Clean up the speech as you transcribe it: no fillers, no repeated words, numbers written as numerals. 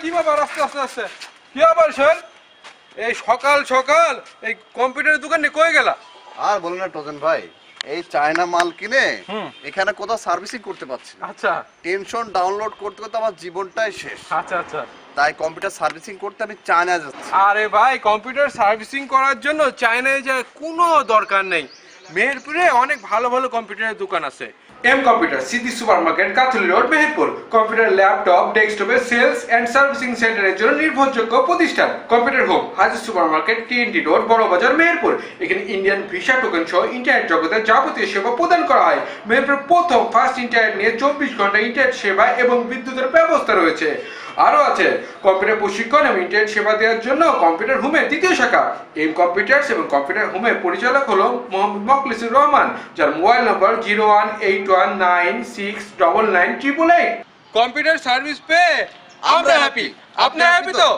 কি ব্যাপার? আস্তে আস্তে আস্তে কি আবার শোন, এই সকাল সকাল এই কম্পিউটারের দোকানে কই গেলা? আর বলেন না টজন ভাই, এই চায়না মাল কিনে এখানে কোথাও সার্ভিসিং করতে পারছি না। আচ্ছা টেনশন ডাউনলোড করতে করতে আমার জীবনটাই শেষ। আচ্ছা আচ্ছা। তাই কম্পিউটার সার্ভিসিং করতে আমি চায়না যাচ্ছি। আরে ভাই, কম্পিউটার সার্ভিসিং করার জন্য চায়নায় যাওয়ার কোনো দরকার নেই। মেহেরপুরে অনেক ভালো ভালো কম্পিউটারের দোকান আছে। M computer, city super market, Kathuli road, Meherpur. Computer, laptop, ডেস্কটপের সেলস এন্ড সার্ভিসিং সেন্টারের জন্য নির্ভরযোগ্য প্রতিষ্ঠান। Computer home, Haji super market, TNT road, Barabazar, Meherpur. এখানে ইন্ডিয়ান ভিসা টোকেন সহ ইন্টারনেট জগতের যাবতীয় সেবা প্রদান করা হয়। মেহেরপুর প্রথম ফার্স্ট ইন্টারনেট নিয়ে 24 ঘন্টা ইন্টারনেট সেবা এবং বিদ্যুতের ব্যবস্থা রয়েছে। আরও আছে কম্পিউটার প্রশিক্ষণ এবং ইন্টারনেট সেবা দেওয়ার জন্য কম্পিউটার হোমের দ্বিতীয় শাখা। এম কম্পিউটার্স এবং কম্পিউটার হোমের পরিচালক হলো মোহাম্মদ মখলিসুর রহমান, যার মোবাইল নম্বর 01819699988। কম্পিউটার সার্ভিস পেয়ে আমরা হ্যাপি। আপনি হ্যাপি তো?